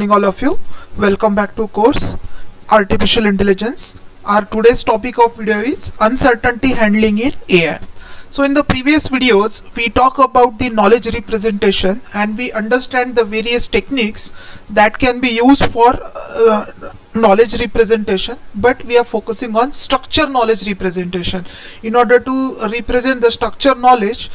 Morning all of you. Welcome back to course Artificial Intelligence. Our today's topic of video is uncertainty handling in AI. So in the previous videos we talk about the knowledge representation and we understand the various techniques that can be used for knowledge representation, but we are focusing on structure knowledge representation. In order to represent the structure knowledge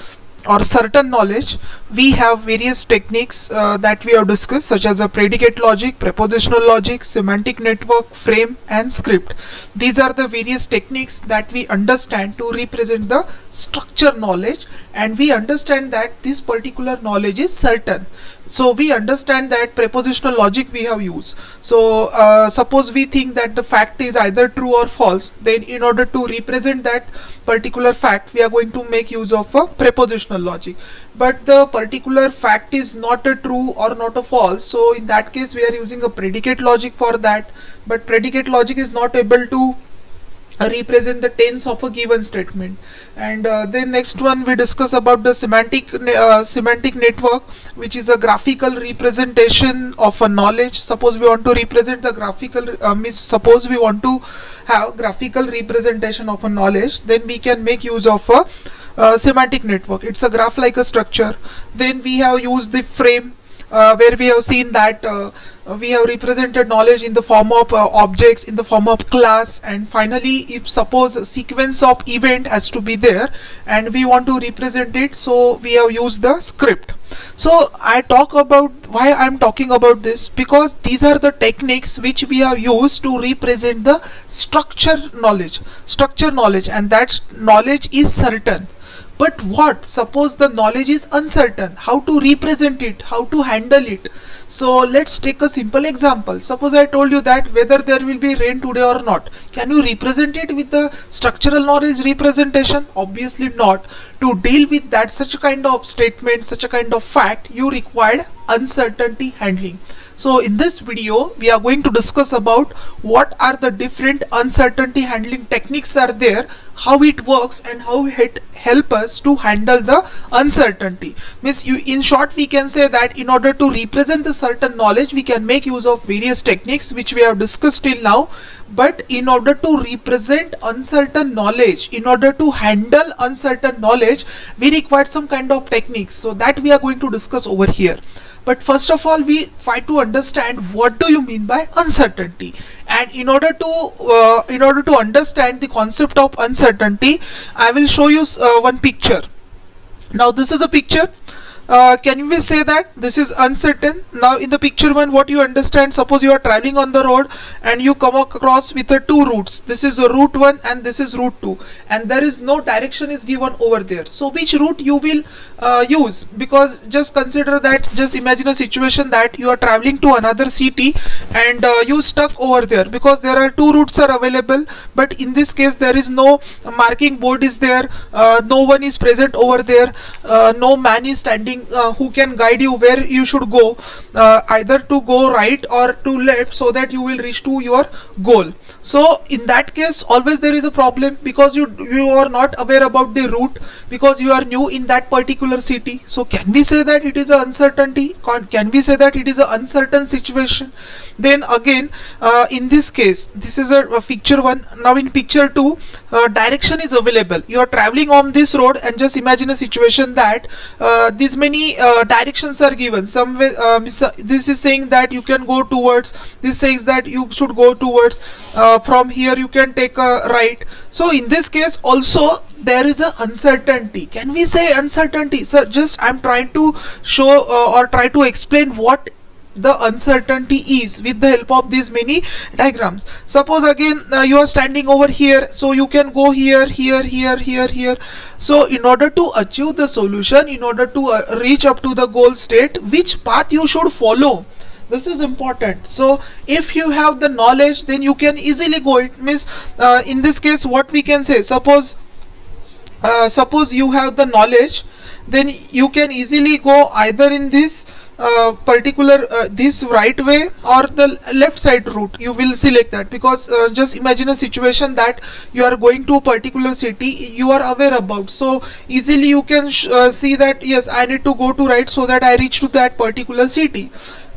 or certain knowledge, we have various techniques that we have discussed, such as a predicate logic, prepositional logic, semantic network, frame and script. These are the various techniques that we understand to represent the structure knowledge, and we understand that this particular knowledge is certain. So we understand that prepositional logic we have used. So suppose we think that the fact is either true or false, then in order to represent that particular fact we are going to make use of a prepositional logic. But the particular fact is not a true or not a false, so in that case we are using a predicate logic for that. But predicate logic is not able to represent the tense of a given statement. And then next one we discuss about the semantic network, which is a graphical representation of a knowledge. Suppose we want to represent the graphical suppose we want to have graphical representation of a knowledge, then we can make use of a semantic network. It's a graph like a structure. Then we have used the frame, where we have seen that we have represented knowledge in the form of objects, in the form of class, and finally if suppose a sequence of event has to be there and we want to represent it, so we have used the script. So I talk about why I am talking about this, because these are the techniques which we have used to represent the structure knowledge, and that knowledge is certain. But what suppose the knowledge is uncertain? How to represent it, how to handle it? So let's take a simple example. Suppose I told you that whether there will be rain today or not. Can you represent it with the structural knowledge representation? Obviously not. To deal with that such a kind of statement, such a kind of fact, you required uncertainty handling. So in this video we are going to discuss about what are the different uncertainty handling techniques are there, how it works and how it help us to handle the uncertainty. Means in short we can say that in order to represent the certain knowledge we can make use of various techniques which we have discussed till now. But in order to represent uncertain knowledge, in order to handle uncertain knowledge, we require some kind of techniques. So that we are going to discuss over here. But first of all we try to understand what do you mean by uncertainty. And in order to understand the concept of uncertainty, I will show you one picture. Now this is a picture. Can we say that this is uncertain? Now in the picture one, what you understand, suppose you are traveling on the road and you come across with two routes. This is a route 1 and this is route 2, and there is no direction is given over there. So which route you will use? Because just consider that, just imagine a situation that you are traveling to another city and you stuck over there, because there are two routes are available, but in this case there is no marking board is there, no one is present over there, no man is standing who can guide you where you should go, either to go right or to left, so that you will reach to your goal. So in that case always there is a problem, because you are not aware about the route, because you are new in that particular city. So can we say that it is an uncertainty? Can we say that it is an uncertain situation? Then again in this case, this is a picture 1. Now in picture 2, direction is available. You are traveling on this road and just imagine a situation that these many directions are given. Somewhere this is saying that you can go towards, this says that you should go towards, from here you can take a right. So in this case also there is a uncertainty. Can we say uncertainty? So just I'm trying to show or try to explain what the uncertainty is with the help of these many diagrams. Suppose again you are standing over here, so you can go here, here, here, here, here. So in order to achieve the solution, in order to reach up to the goal state, which path you should follow, this is important. So if you have the knowledge, then you can easily go. It means in this case what we can say, suppose you have the knowledge, then you can easily go either in this particular this right way or the left side route. You will select that, because just imagine a situation that you are going to a particular city you are aware about, so easily you can see that yes, I need to go to right so that I reach to that particular city.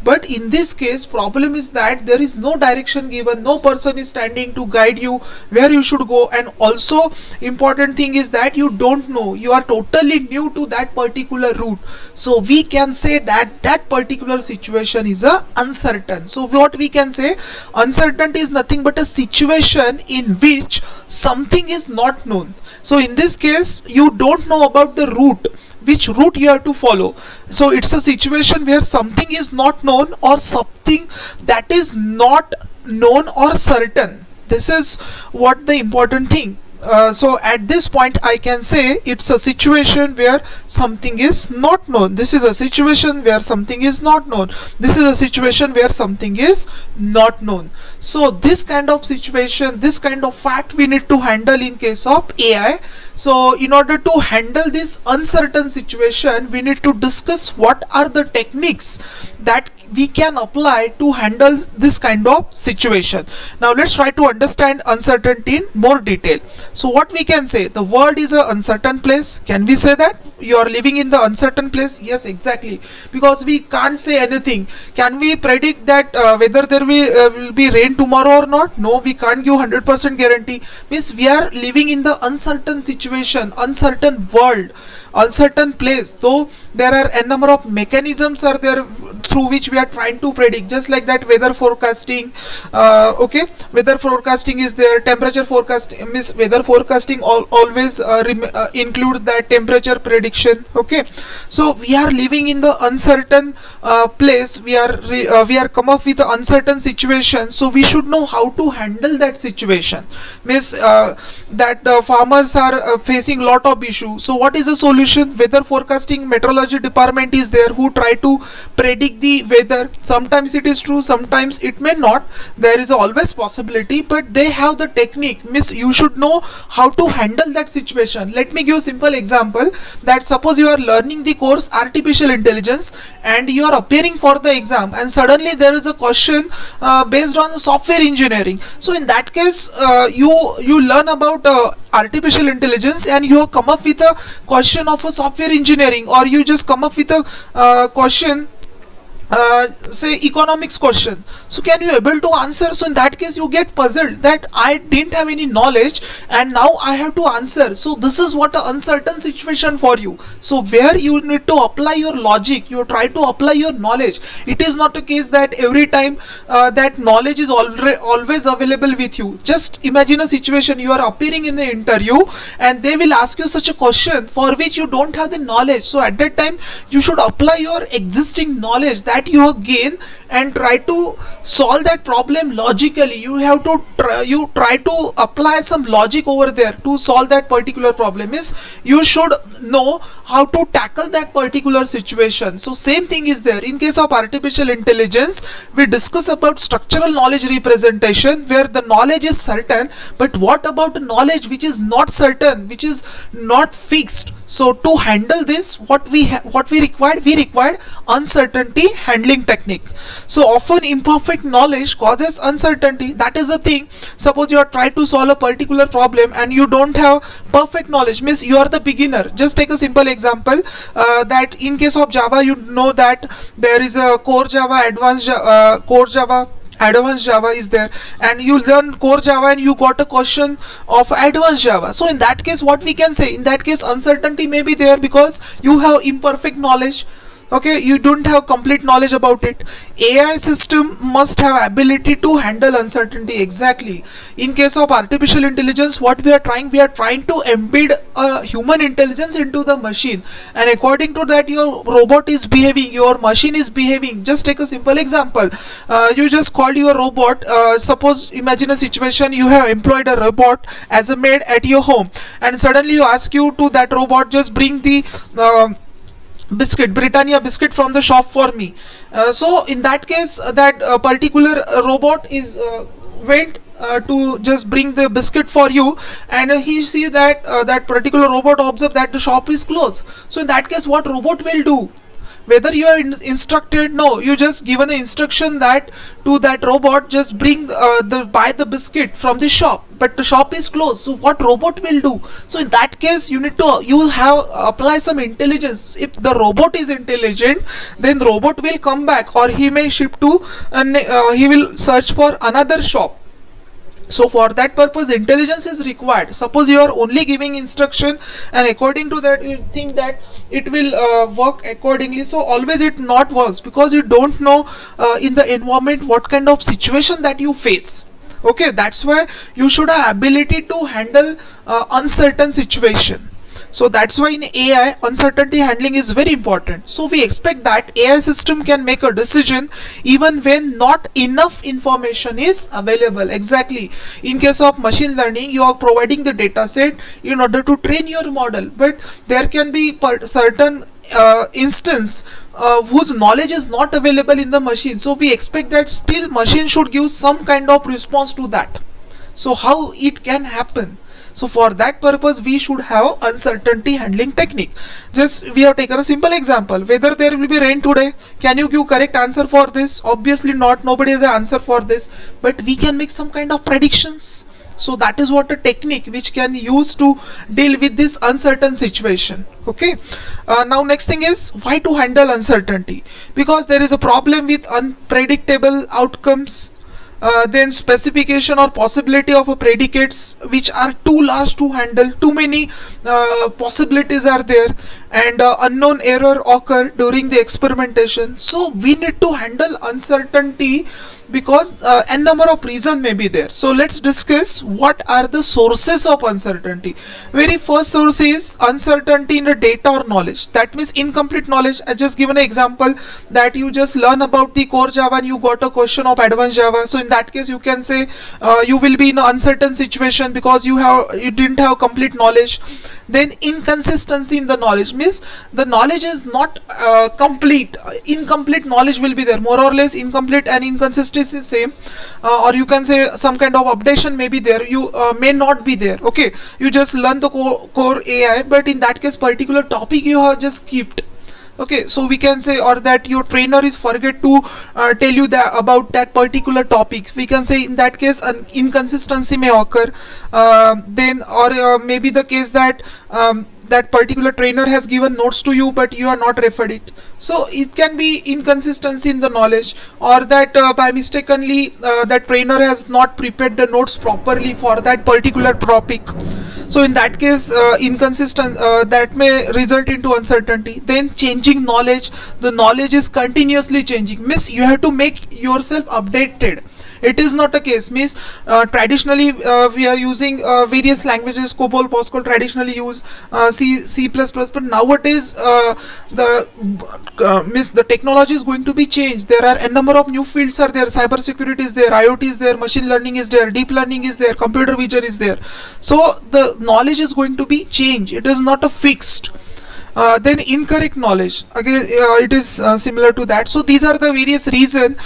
But in this case, problem is that there is no direction given, no person is standing to guide you where you should go, and also important thing is that you don't know, you are totally new to that particular route. So we can say that that particular situation is a uncertain. So what we can say, uncertainty is nothing but a situation in which something is not known. So in this case, you don't know about the route, which route you have to follow. So it's a situation where something is not known, or something that is not known or certain. This is what the important thing. So at this point I can say it's a situation where something is not known. This is a situation where something is not known. This is a situation where something is not known. So this kind of situation, this kind of fact we need to handle in case of AI. So in order to handle this uncertain situation, we need to discuss what are the techniques that we can apply to handle this kind of situation. Now let's try to understand uncertainty in more detail. So what we can say, the world is an uncertain place. Can we say that you are living in the uncertain place? Yes, exactly, because we can't say anything. Can we predict that whether there will be rain tomorrow or not? No, we can't give 100% guarantee. Means we are living in the uncertain situation, uncertain world, uncertain place. Though there are a number of mechanisms are there through which we are trying to predict, just like that weather forecasting. Okay, weather forecasting is there, temperature forecasting, means weather forecasting always includes that temperature prediction. Okay, so we are living in the uncertain place. We are come up with an uncertain situation, so we should know how to handle that situation. Means that farmers are facing lot of issues. So what is the solution? Weather forecasting meteorology department is there who try to predict the weather. Sometimes it is true, sometimes it may not. There is always possibility, but they have the technique. Means you should know how to handle that situation. Let me give a simple example. That suppose you are learning the course artificial intelligence and you are appearing for the exam, and suddenly there is a question based on the software engineering. So in that case, you learn about artificial intelligence and you have come up with a question of a software engineering, or you just come up with a question, say economics question. So can you able to answer? So in that case you get puzzled that I didn't have any knowledge and now I have to answer. So this is what an uncertain situation for you. So where you need to apply your logic, you try to apply your knowledge. It is not a case that every time that knowledge is always available with you. Just imagine a situation, you are appearing in the interview and they will ask you such a question for which you don't have the knowledge. So at that time you should apply your existing knowledge that you have gained and try to solve that problem logically. You have to try to apply some logic over there to solve that particular problem. Is you should know how to tackle that particular situation. So same thing is there in case of artificial intelligence. We discuss about structural knowledge representation where the knowledge is certain, but what about the knowledge which is not certain, which is not fixed? So to handle this, what we required uncertainty handling technique. So often imperfect knowledge causes uncertainty. That is the thing. Suppose you are trying to solve a particular problem and you don't have perfect knowledge, means you are the beginner. Just take a simple example that in case of Java, you know that there is a core Java, advanced Java is there, and you learn core Java and you got a question of advanced Java. So in that case what we can say, in that case uncertainty may be there because you have imperfect knowledge. Okay, you don't have complete knowledge about it. AI system must have ability to handle uncertainty. Exactly. In case of artificial intelligence, what we are trying to embed a human intelligence into the machine, and according to that your robot is behaving, your machine is behaving. Just take a simple example. You just called your robot. Suppose imagine a situation, you have employed a robot as a maid at your home, and suddenly you ask you to that robot, just bring the biscuit, Britannia biscuit from the shop for me. So in that case that particular robot is went to just bring the biscuit for you, and he sees that that particular robot observe that the shop is closed. So in that case what robot will do? Whether you are instructed, no, you just given the instruction that to that robot just bring buy the biscuit from the shop. but the shop is closed. So what robot will do? So in that case, you have apply some intelligence. If the robot is intelligent, then robot will come back, or he may ship to he will search for another shop. So for that purpose intelligence is required. Suppose you are only giving instruction and according to that you think that it will work accordingly, so always it not works, because you don't know in the environment what kind of situation that you face. Okay, that's why you should have ability to handle uncertain situation. So that's why in AI uncertainty handling is very important. So we expect that AI system can make a decision even when not enough information is available. Exactly, in case of machine learning you are providing the data set in order to train your model, but there can be certain instance whose knowledge is not available in the machine. So we expect that still machine should give some kind of response to that. So how it can happen? So for that purpose we should have uncertainty handling technique. Just we have taken a simple example, whether there will be rain today. Can you give correct answer for this? Obviously not, nobody has an answer for this, but we can make some kind of predictions. So that is what a technique which can use to deal with this uncertain situation. Okay, now next thing is why to handle uncertainty, because there is a problem with unpredictable outcomes. Then specification or possibility of a predicates which are too large to handle, too many possibilities are there, and unknown error occur during the experimentation. So we need to handle uncertainty because n number of reasons may be there. So let's discuss what are the sources of uncertainty. Very first source is uncertainty in the data or knowledge. That means incomplete knowledge. I just given an example that you just learn about the core Java and you got a question of advanced Java. So in that case you can say you will be in an uncertain situation because you didn't have complete knowledge. Then inconsistency in the knowledge means the knowledge is not complete. Incomplete knowledge will be there, more or less incomplete, and inconsistency is same, or you can say some kind of updation may be there, you may not be there. Okay, you just learn the core AI, but in that case particular topic you have just skipped. Okay, so we can say, or that your trainer is forget to tell you that about that particular topic. We can say in that case an inconsistency may occur. Then or maybe the case that that particular trainer has given notes to you but you are not referred it. So it can be inconsistency in the knowledge, or that by mistakenly that trainer has not prepared the notes properly for that particular topic. So in that case inconsistent that may result into uncertainty. Then changing knowledge, the knowledge is continuously changing, means you have to make yourself updated. It is not a case, means traditionally we are using various languages, COBOL, Pascal traditionally use C++, but nowadays means the technology is going to be changed. There are a number of new fields are there, cyber security is there, IoT is there, machine learning is there, deep learning is there, computer vision is there. So the knowledge is going to be changed, it is not a fixed. Then incorrect knowledge, again it is similar to that. So these are the various reasons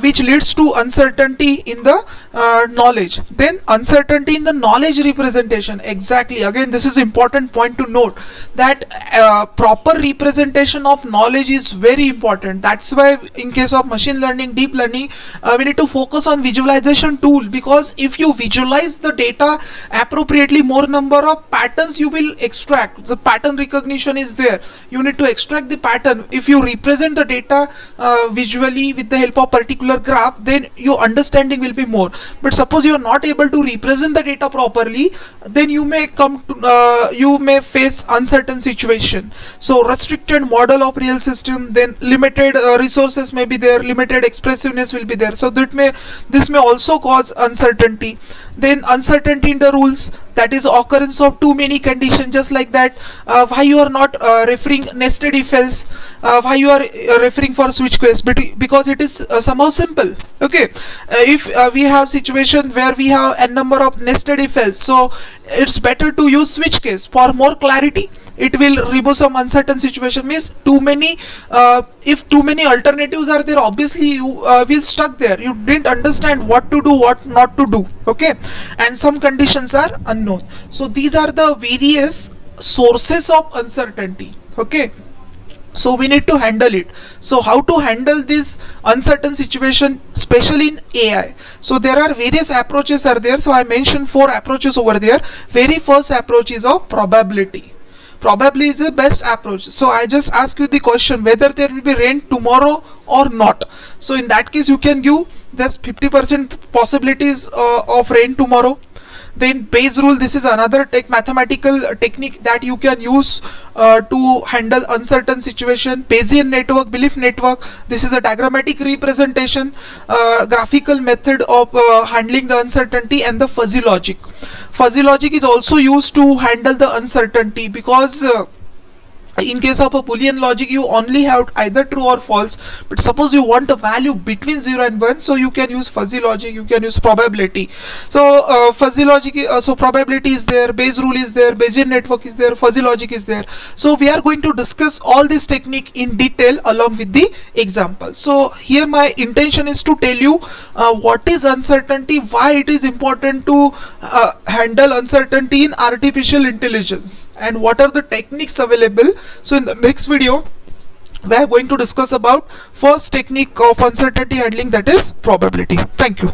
which leads to uncertainty in the knowledge. Then uncertainty in the knowledge representation. Exactly, again this is important point to note, that proper representation of knowledge is very important. That's why in case of machine learning, deep learning, we need to focus on visualization tool, because if you visualize the data appropriately, more number of patterns you will extract. The pattern recognition is there, you need to extract the pattern. If you represent the data visually with the help of particular graph, then your understanding will be more. But suppose you are not able to represent the data properly, then you may come to you may face uncertain situation. So restricted model of real system, then limited resources may be there, limited expressiveness will be there, so this may also cause uncertainty. Then uncertainty in the rules, that is occurrence of too many conditions, just like that why you are not referring nested if else, why you are referring for switch case, because it is somehow simple. Okay, if we have situation where we have a number of nested if else, so it's better to use switch case for more clarity. It will remove some uncertain situation, means too many if too many alternatives are there, obviously you will stuck there, you didn't understand what to do, what not to do. Okay, and some conditions are unknown. So these are the various sources of uncertainty. Okay, So we need to handle it. So how to handle this uncertain situation, especially in AI? So there are various approaches are there. So I mentioned 4 approaches over there. Very first approach is of probability. Probably is the best approach. So I just ask you the question whether there will be rain tomorrow or not. So in that case you can give there's 50% possibilities of rain tomorrow. Then Bayes rule, this is another mathematical technique that you can use to handle uncertain situation. Bayesian network, belief network, this is a diagrammatic representation, graphical method of handling the uncertainty. And the fuzzy logic. Fuzzy logic is also used to handle the uncertainty, because in case of a Boolean logic you only have either true or false, but suppose you want a value between 0 and 1, so you can use fuzzy logic, you can use probability. So fuzzy logic, so probability is there, Bayes rule is there, Bayesian network is there, fuzzy logic is there. So we are going to discuss all this technique in detail along with the example. So here my intention is to tell you what is uncertainty, why it is important to handle uncertainty in artificial intelligence, and what are the techniques available. So in the next video we are going to discuss about first technique of uncertainty handling, that is probability. Thank you.